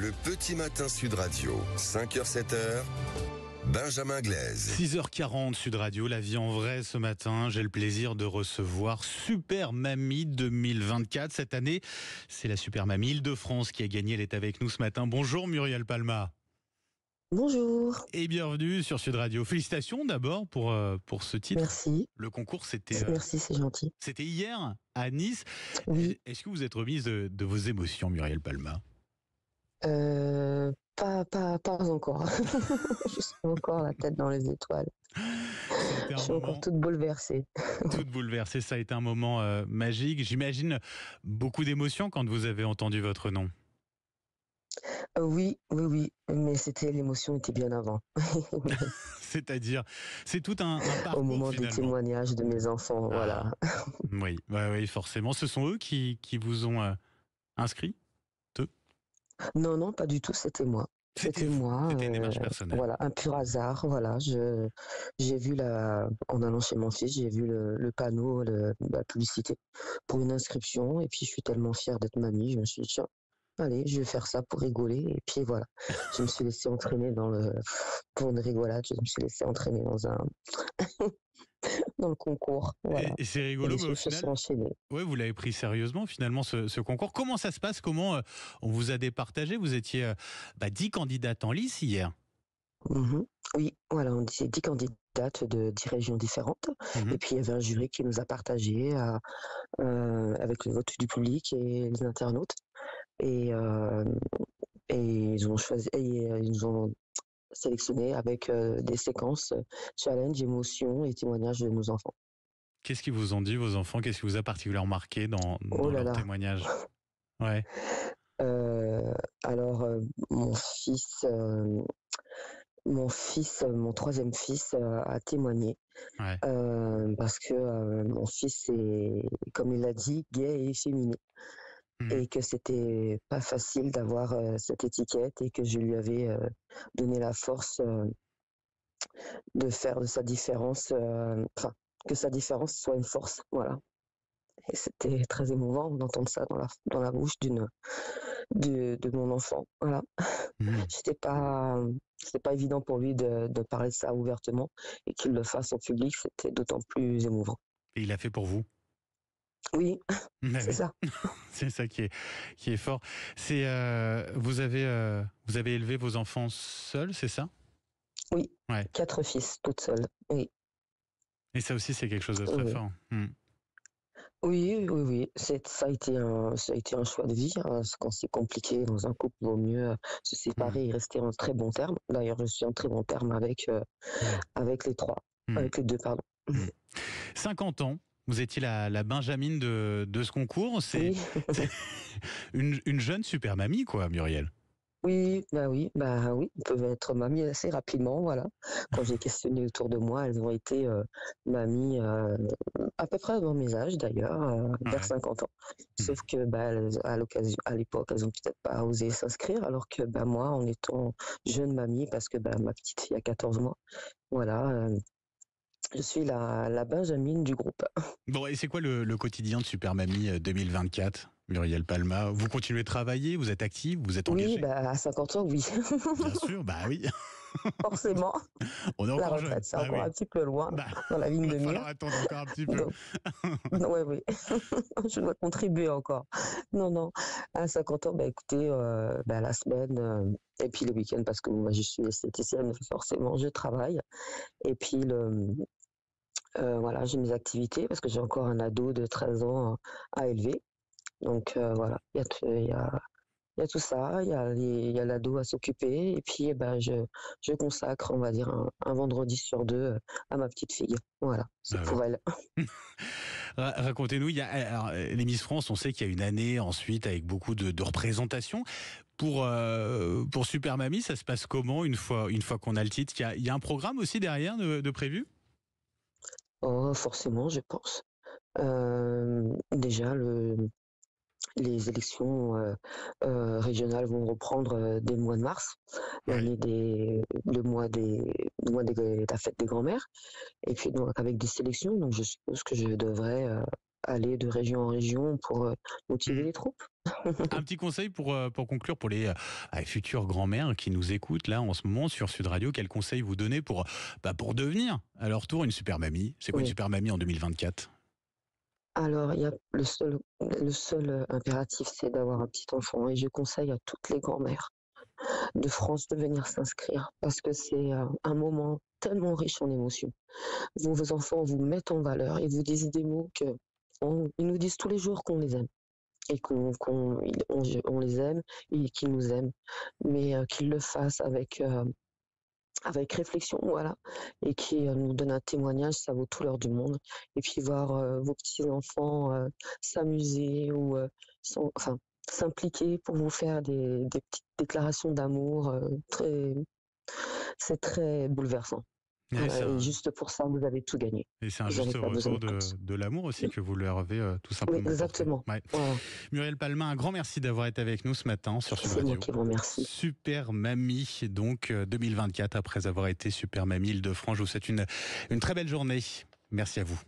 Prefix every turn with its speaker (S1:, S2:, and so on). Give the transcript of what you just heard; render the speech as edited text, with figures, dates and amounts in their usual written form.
S1: Le petit matin Sud Radio, 5h-7h, Benjamin Glaise.
S2: 6h40 Sud Radio, la vie en vrai ce matin. J'ai le plaisir de recevoir Super Mamie 2024. Cette année, c'est la Super Mamie Île-de-France qui a gagné. Elle est avec nous ce matin. Bonjour Muriel Palma.
S3: Bonjour.
S2: Et bienvenue sur Sud Radio. Félicitations d'abord pour ce titre.
S3: Merci.
S2: Le concours, c'était...
S3: Merci, c'est gentil.
S2: C'était hier à Nice.
S3: Oui.
S2: Est-ce que vous êtes remise de vos émotions, Muriel Palma?
S3: Pas encore. Je suis encore la tête dans les étoiles. Je suis encore toute bouleversée.
S2: Toute bouleversée, ça a été un moment magique. J'imagine beaucoup d'émotions quand vous avez entendu votre nom.
S3: Oui, mais l'émotion était bien avant.
S2: C'est-à-dire, c'est tout un parcours
S3: au moment
S2: finalement.
S3: du témoignage de mes enfants, voilà.
S2: Oui, forcément. Ce sont eux qui vous ont inscrit?
S3: Non, pas du tout, c'était moi. C'était moi.
S2: C'était une démarche personnelle.
S3: Voilà, un pur hasard. Voilà, j'ai vu en allant chez mon fils, j'ai vu le panneau, la publicité pour une inscription, et puis je suis tellement fière d'être mamie, je me suis dit tiens, allez, je vais faire ça pour rigoler, et puis voilà, je me suis laissée entraîner pour une rigolade, je me suis laissée entraîner dans le concours. Voilà.
S2: Et c'est rigolo, mais au final, vous l'avez pris sérieusement finalement ce concours. Comment ça se passe? Comment on vous a départagé? Vous étiez 10 candidates en lice hier.
S3: Oui, voilà, on disait 10 candidates de 10 régions différentes. Et puis il y avait un jury qui nous a partagé avec le vote du public et les internautes. Et ils ont choisi, ils nous ont sélectionné avec des séquences challenge, émotions et témoignages de nos enfants.
S2: Qu'est-ce qu'ils vous ont dit, vos enfants? Qu'est-ce qui vous a particulièrement marqué dans leur témoignage? Ouais.
S3: Alors, mon troisième fils a témoigné.
S2: Ouais.
S3: Parce que mon fils est, comme il l'a dit, gay et efféminé. Et que c'était pas facile d'avoir cette étiquette et que je lui avais donné la force de faire de sa différence, que sa différence soit une force, voilà. Et c'était très émouvant d'entendre ça dans la bouche de mon enfant, voilà. C'était pas évident pour lui de parler de ça ouvertement et qu'il le fasse en public, c'était d'autant plus émouvant.
S2: Et il l'a fait pour vous?
S3: Oui, c'est ça.
S2: C'est ça qui est fort. C'est vous avez élevé vos enfants seuls, c'est ça?
S3: Oui, 4 fils, toute seule. Oui.
S2: Et ça aussi, c'est quelque chose de très fort.
S3: Oui. Ça a été un choix de vie. Quand c'est compliqué dans un couple, il vaut mieux se séparer et rester en très bon terme. D'ailleurs, je suis en très bon terme avec les deux, pardon.
S2: 50 ans. Vous étiez la Benjamine de ce concours. C'est une jeune super mamie, quoi, Muriel.
S3: Oui, ils peuvent être mamies assez rapidement, voilà. Quand j'ai questionné autour de moi, elles ont été mamies à peu près dans mes âges d'ailleurs, vers 50 ans. Sauf que à l'époque, elles ont peut-être pas osé s'inscrire, alors que moi, en étant jeune mamie, parce que ma petite fille a 14 mois, voilà, je suis la Benjamine du groupe.
S2: Bon, et c'est quoi le quotidien de Super Mamie 2024, Muriel Palma? Vous continuez de travailler, vous êtes active, vous êtes engagée?
S3: Oui, à 50 ans, oui.
S2: Bien sûr, oui.
S3: Forcément.
S2: On est encore
S3: la retraite,
S2: jeune.
S3: c'est encore un petit peu loin dans la ligne de mire.
S2: Il va falloir attendre encore un petit peu.
S3: Oui. Je dois contribuer encore. Non. À 50 ans, écoutez, la semaine, et puis le week-end, parce que moi, je suis esthéticienne, forcément, je travaille. Et puis, j'ai mes activités, parce que j'ai encore un ado de 13 ans à élever. Donc, voilà, il y a tout ça, il y a l'ado à s'occuper, et puis je consacre, on va dire, un vendredi sur 2 à ma petite fille. Voilà, c'est pour elle.
S2: Racontez-nous, les Miss France, on sait qu'il y a une année ensuite avec beaucoup de représentations. Pour Super Mamie, ça se passe comment une fois qu'on a le titre? Il y a un programme aussi derrière de prévu?
S3: Oh, forcément, je pense. Déjà, les élections régionales vont reprendre dès le mois de mars, le mois de la fête des grands-mères, et puis donc avec des sélections. Donc je suppose que je devrais aller de région en région pour motiver les troupes.
S2: Un petit conseil pour conclure pour les futures grand-mères qui nous écoutent là en ce moment sur Sud Radio. Quel conseil vous donnez pour devenir à leur tour une super mamie? C'est quoi une
S3: Oui.
S2: super mamie en 2024?
S3: Alors, il y a le seul impératif, c'est d'avoir un petit enfant. Et je conseille à toutes les grand-mères de France de venir s'inscrire parce que c'est un moment tellement riche en émotions. Vos enfants vous mettent en valeur et vous disent des mots ils nous disent tous les jours qu'on les aime et on les aime et qu'ils nous aiment, mais qu'ils le fassent avec réflexion, voilà, et qui nous donnent un témoignage, ça vaut tout l'or du monde. Et puis voir vos petits-enfants s'amuser ou s'impliquer pour vous faire des petites déclarations d'amour, c'est très bouleversant.
S2: Et
S3: Voilà, et juste pour ça, vous avez tout gagné.
S2: c'est un
S3: Vous n'avez
S2: juste
S3: pas besoin
S2: retour
S3: de plus.
S2: de l'amour aussi que vous leur avez tout
S3: Oui,
S2: simplement apporté.
S3: exactement.
S2: Ouais.
S3: Voilà.
S2: Muriel Palma, un grand merci d'avoir été avec nous ce matin sur Sud
S3: C'est moi
S2: Radio.
S3: qui vous remercie.
S2: Super Mamie, donc 2024, après avoir été Super Mamie Île-de-France. Je vous souhaite une très belle journée. Merci à vous.